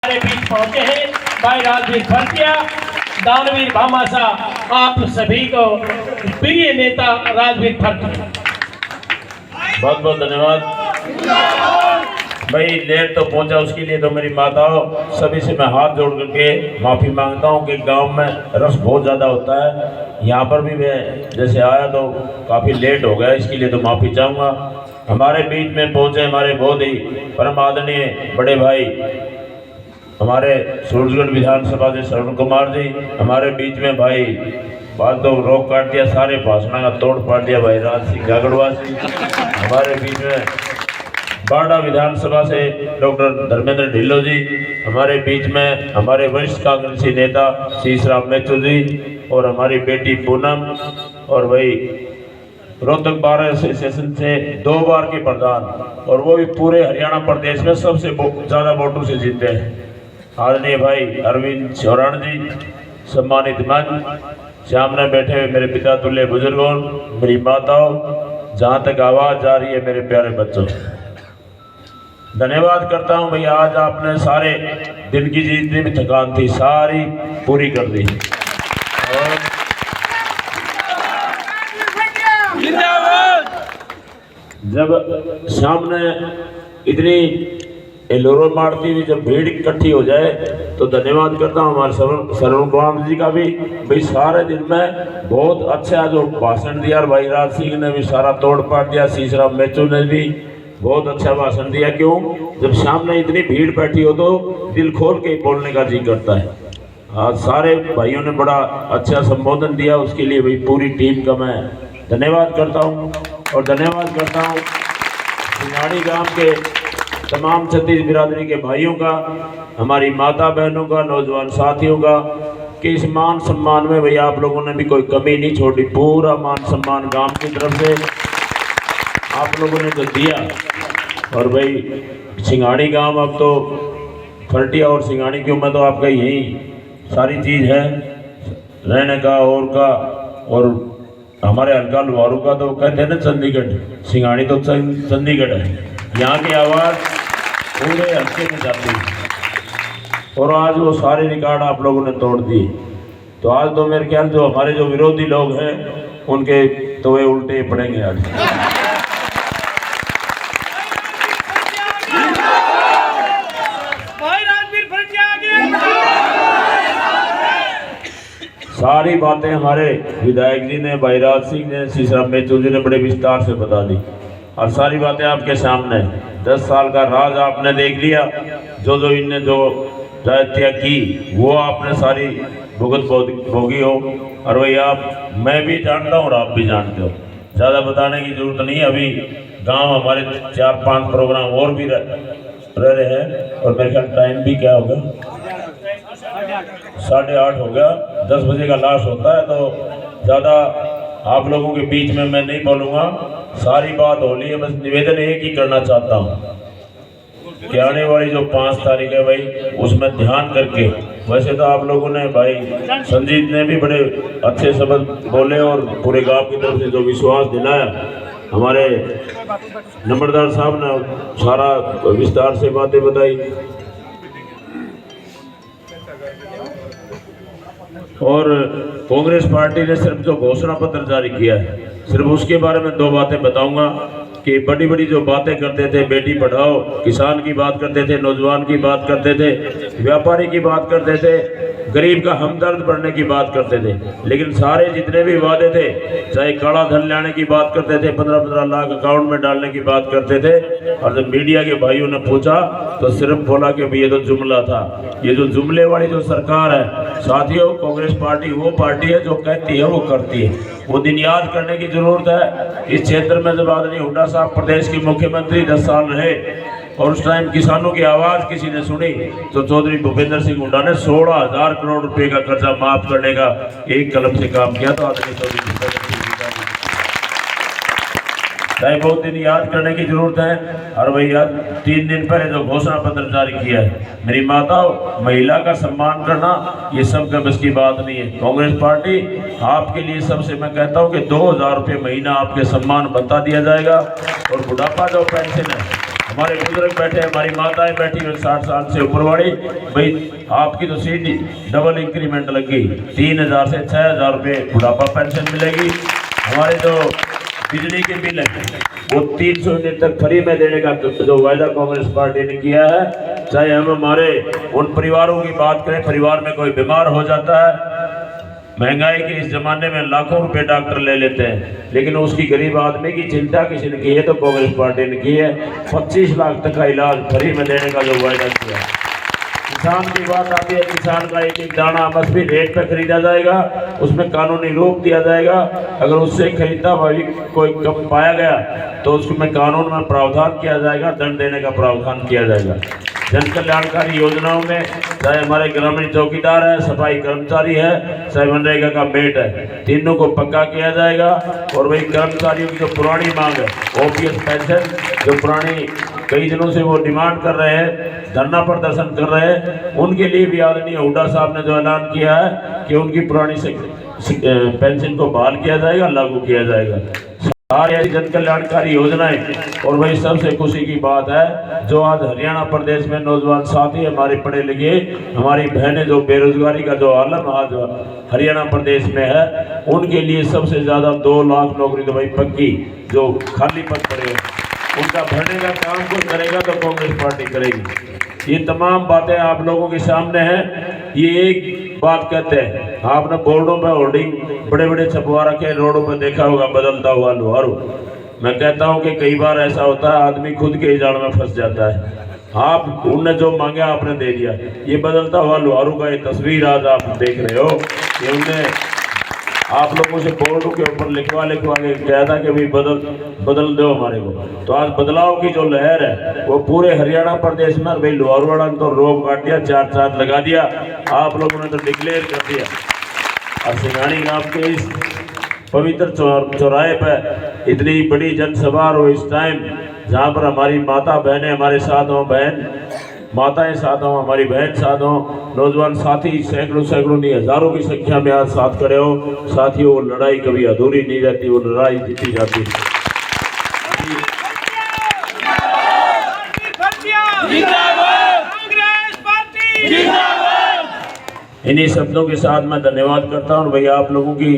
हमारे बीच पहुंचे हैं भाई राजवीर भरतिया, दानवीर भामाशाह, आप सभी को प्रिय नेता राजवीर भरतिया। बहुत बहुत धन्यवाद भाई। लेट तो पहुंचा उसके लिए तो मेरी माताओं सभी से मैं हाथ जोड़ करके माफ़ी मांगता हूं कि गांव में रश बहुत ज़्यादा होता है। यहाँ पर भी मैं जैसे आया तो काफ़ी लेट हो गया, इसके लिए तो माफ़ी चाहूँगा। हमारे बीच में पहुंचे हमारे बहुत ही परम आदरणीय बड़े भाई हमारे सूरजगढ़ विधानसभा से श्रवण कुमार जी, हमारे बीच में भाई बात तो रोक काट दिया, सारे भाषण का तोड़ पाट दिया भाई राज सिंह गागड़वासी। हमारे बीच में बाड़ा विधानसभा से डॉक्टर धर्मेंद्र ढिल्लो जी, हमारे बीच में हमारे वरिष्ठ कांग्रेसी नेता शीशराम मेचू जी और हमारी बेटी पूनम, और भाई रोहतक बार एसोसिएशन से 2 बार के प्रधान, और वो भी पूरे हरियाणा प्रदेश में सबसे ज़्यादा वोटों से जीते हैं, आदरणीय भाई अरविंद चौरान जी, सम्मानित मंच, सामने बैठे हुए मेरे पिता तुल्य बुजुर्गों, मेरी माताओं, जहाँ तक आवाज़ जा रही है मेरे प्यारे बच्चों, धन्यवाद करता हूँ भैया। आज आपने सारे दिन की जितनी भी थकान थी सारी पूरी कर दी। और जब सामने इतनी एलोरो मारती हुई जब भीड़ इकट्ठी हो जाए तो धन्यवाद करता हूँ हमारे श्रवण कुमार जी का भी। भाई सारे दिन में बहुत अच्छा जो भाषण दिया, और भाई राज सिंह ने भी सारा तोड़ पाट दिया, शीशराम मेचू ने भी बहुत अच्छा भाषण दिया। क्यों? जब सामने इतनी भीड़ बैठी हो तो दिल खोल के बोलने का जी करता है। आज सारे भाइयों ने बड़ा अच्छा संबोधन दिया, उसके लिए भाई पूरी टीम का मैं धन्यवाद करता हूँ। और धन्यवाद करता हूँ सिंगाड़ी गांव के तमाम छत्तीस बिरादरी के भाइयों का, हमारी माता बहनों का, नौजवान साथियों का, कि इस मान सम्मान में भैया आप लोगों ने भी कोई कमी नहीं छोड़ी। पूरा मान सम्मान गांव की तरफ से आप लोगों ने तो दिया। और भाई सिंगाड़ी गांव अब तो फरटिया और सिंगाड़ी की उम्र तो आपका यही सारी चीज़ है, रहने का और का, और हमारे हल्का लुहारू का तो कहते हैं ना चंडीगढ़, सिंगाड़ी तो चंडीगढ़ है। यहाँ की आवाज़ पूरे हल्के में जाती है, और आज वो सारे रिकॉर्ड आप लोगों ने तोड़ दिए। तो आज तो मेरे ख्याल जो हमारे जो विरोधी लोग हैं उनके तो वे उल्टे पड़ेंगे आज। सारी बातें हमारे विधायक जी ने, भाई राज सिंह ने, शीशराम मेचू जी ने बड़े विस्तार से बता दी, और सारी बातें आपके सामने। 10 साल का राज आपने देख लिया, जो जो इनने जो राजत्या की वो आपने सारी भुगत भोगी हो। और वही आप, मैं भी जानता हूँ और आप भी जानते हो, ज़्यादा बताने की जरूरत नहीं है। अभी गांव हमारे 4-5 प्रोग्राम और भी रह रहे हैं, और मेरे ख्याल टाइम भी क्या होगा, 8:30 हो गया, 10 बजे का लास्ट होता है। तो ज़्यादा आप लोगों के बीच में मैं नहीं बोलूँगा, सारी बात हो ली है। बस निवेदन एक ही करना चाहता हूँ कि आने वाली जो 5 तारीख है भाई, उसमें ध्यान करके, वैसे तो आप लोगों ने भाई संजीत ने भी बड़े अच्छे शब्द बोले और पूरे गांव की तरफ से जो विश्वास दिलाया, हमारे नंबरदार साहब ने सारा विस्तार से बातें बताई, और कांग्रेस पार्टी ने सिर्फ जो घोषणा पत्र जारी किया है, सिर्फ उसके बारे में 2 बातें बताऊंगा। कि बड़ी बड़ी जो बातें करते थे, बेटी पढ़ाओ, किसान की बात करते थे, नौजवान की बात करते थे, व्यापारी की बात करते थे, गरीब का हमदर्द बढ़ने की बात करते थे, लेकिन सारे जितने भी वादे थे, चाहे काला धन लाने की बात करते थे, 15-15 लाख अकाउंट में डालने की बात करते थे, और जब मीडिया के भाइयों ने पूछा तो सिर्फ बोला कि ये तो जुमला था। ये जो जुमले वाली जो सरकार है साथियों, कांग्रेस पार्टी वो पार्टी है जो कहती है वो करती है। वो दिन याद करने की जरूरत है। इस क्षेत्र में जब आदरणीय हुड्डा साहब प्रदेश के मुख्यमंत्री 10 साल रहे, और उस टाइम किसानों की आवाज़ किसी ने सुनी, तो चौधरी भूपेंद्र सिंह हुड्डा ने 16,000 करोड़ रुपए का कर्जा माफ करने का एक कलम से काम किया। तो आदरणीय चौधरी भूपेंद्र सिंह बहुत दिन याद करने की जरूरत है। और भैया 3 दिन पहले जो घोषणा पत्र जारी किया है, मेरी माताओं, महिला का सम्मान करना ये सब का बस की बात नहीं है। कांग्रेस पार्टी आपके लिए सबसे मैं कहता हूँ कि 2,000 रुपये महीना आपके सम्मान भत्ता दिया जाएगा। और बुढ़ापा जो पेंशन है हमारे बुजुर्ग बैठे, हमारी माताएं बैठी हुई 60 साल से ऊपर वाली, भाई आपकी तो सीधी डबल इंक्रीमेंट लगी, 3000 से 6000 रुपये बुढ़ापा पेंशन मिलेगी। हमारे जो बिजली के बिल है वो 300 यूनिट तक फ्री में देने का जो वायदा कांग्रेस पार्टी ने किया है। चाहे हम हमारे उन परिवारों की बात करें, परिवार में कोई बीमार हो जाता है, महंगाई के इस जमाने में लाखों रुपए डॉक्टर ले लेते हैं, लेकिन उसकी गरीब आदमी की चिंता किसी ने की है तो कांग्रेस पार्टी ने की है। 25 लाख तक का इलाज फ्री में देने का जो वायदा किया है। किसान की बात आती है, किसान का एक एक दाना मसबी रेट पे खरीदा जाएगा, उसमें कानूनी रोक दिया जाएगा। अगर उससे खरीदा भाई कोई कम पाया गया तो उसमें कानून में प्रावधान किया जाएगा, दंड देने का प्रावधान किया जाएगा। जन कल्याणकारी योजनाओं में चाहे हमारे ग्रामीण चौकीदार है, सफाई कर्मचारी है, चाहे मनरेगा का मेट है, तीनों को पक्का किया जाएगा। और वही कर्मचारियों की जो पुरानी मांग है, ओपीएस पेंशन, जो पुरानी कई दिनों से वो डिमांड कर रहे हैं, धरना प्रदर्शन कर रहे हैं, उनके लिए भी आदरणीय हुड्डा साहब ने जो ऐलान किया है कि उनकी पुरानी पेंशन को बहाल किया जाएगा, लागू किया जाएगा। सारी जन कल्याणकारी योजनाएं। और वही सबसे खुशी की बात है जो आज हरियाणा प्रदेश में नौजवान साथी हमारे पढ़े लिखे, हमारी बहनें जो बेरोजगारी का जो आलम आज हरियाणा प्रदेश में है, उनके लिए सबसे ज़्यादा 2 लाख नौकरी तो भाई पक्की, जो खाली पद पड़े हैं उनका भरने का काम कोई करेगा तो कांग्रेस पार्टी करेगी। ये तमाम बातें आप लोगों के सामने हैं। ये एक बात कहते हैं, आपने बोर्डों पर होर्डिंग बड़े बड़े छपवा रखे, रोडों पर देखा होगा बदलता हुआ लोहारू। मैं कहता हूं कि कई बार ऐसा होता है आदमी खुद के ही जाल में फंस जाता है। आप उनने जो मांगा आपने दे दिया। ये बदलता हुआ लोहारू का ये तस्वीर आज आप देख रहे हो कि उनने आप लोगों से बोर्डों के ऊपर लिखवा के कहा था कि भाई बदल दो हमारे को। तो आज बदलाव की जो लहर है वो पूरे हरियाणा प्रदेश में, भाई लोहारवाड़ा ने तो रोक काट दिया, 4 चांद लगा दिया, आप लोगों ने तो डिक्लेयर कर दिया। और सिंघानी गांव के इस पवित्र चौराहे पर इतनी बड़ी जनसभा और इस टाइम जहाँ पर हमारी माता बहनें हमारे साथ हों, माताएं साथ हों, हमारी बहन साथ हों, नौजवान साथी सैकड़ों नहीं हजारों की संख्या में आज साथ खड़े हो। साथियों, वो लड़ाई कभी अधूरी नहीं रहती, वो लड़ाई जीती जाती है। इन्हीं शब्दों के साथ मैं धन्यवाद करता हूँ। भैया आप लोगों की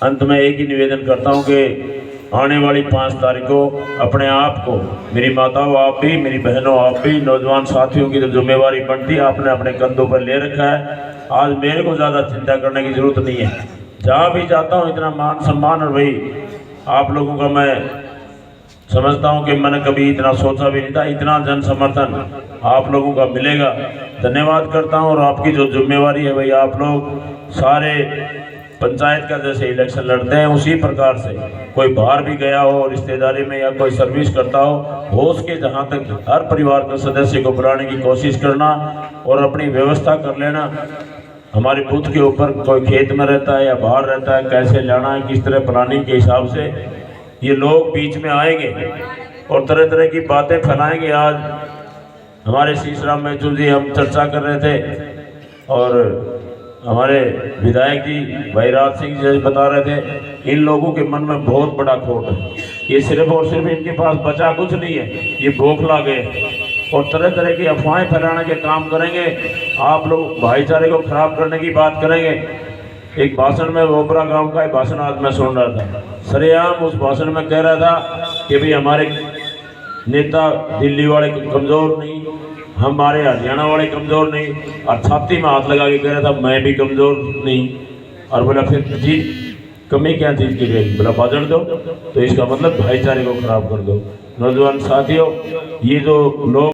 अंत में एक ही निवेदन करता हूँ कि आने वाली 5 तारीख को अपने आप को, मेरी माताओं आप भी, मेरी बहनों आप भी, नौजवान साथियों की तो जिम्मेवारी बनती है, आपने अपने कंधों पर ले रखा है। आज मेरे को ज़्यादा चिंता करने की ज़रूरत नहीं है। जहाँ भी जाता हूँ इतना मान सम्मान, और भाई आप लोगों का मैं समझता हूँ कि मैंने कभी इतना सोचा भी नहीं था, इतना जन समर्थन आप लोगों का मिलेगा। धन्यवाद करता हूँ। और आपकी जो जिम्मेवारी है भाई, आप लोग सारे पंचायत का जैसे इलेक्शन लड़ते हैं उसी प्रकार से कोई बाहर भी गया हो रिश्तेदारी में या कोई सर्विस करता हो सके जहाँ तक हर परिवार के सदस्य को बुलाने की कोशिश करना और अपनी व्यवस्था कर लेना। हमारे बूथ के ऊपर कोई खेत में रहता है या बाहर रहता है, कैसे जाना है, किस तरह प्लानिंग के हिसाब से ये लोग बीच में आएंगे और तरह तरह की बातें फैलाएंगे। आज हमारे शीशराम महचूल जी हम चर्चा कर रहे थे और हमारे विधायक जी भाई राज सिंह जी बता रहे थे, इन लोगों के मन में बहुत बड़ा खोट है। ये सिर्फ और सिर्फ इनके पास बचा कुछ नहीं है, ये बौखला गए और तरह तरह की अफवाहें फैलाने के काम करेंगे। आप लोग भाईचारे को खराब करने की बात करेंगे। एक भाषण में ओबरा गांव का एक भाषण आज मैं सुन रहा था, सरेआम उस भाषण में कह रहा था कि भाई हमारे नेता दिल्ली वाले कमज़ोर नहीं, हमारे हरियाणा वाले कमज़ोर नहीं, और छाती में हाथ लगा के कह रहा था मैं भी कमज़ोर नहीं। और बोला फिर जीत कमी क्या चीज़ की रहेगी, बोला बजट दो। तो इसका मतलब भाईचारे को खराब कर दो। नौजवान साथियों, ये जो लोग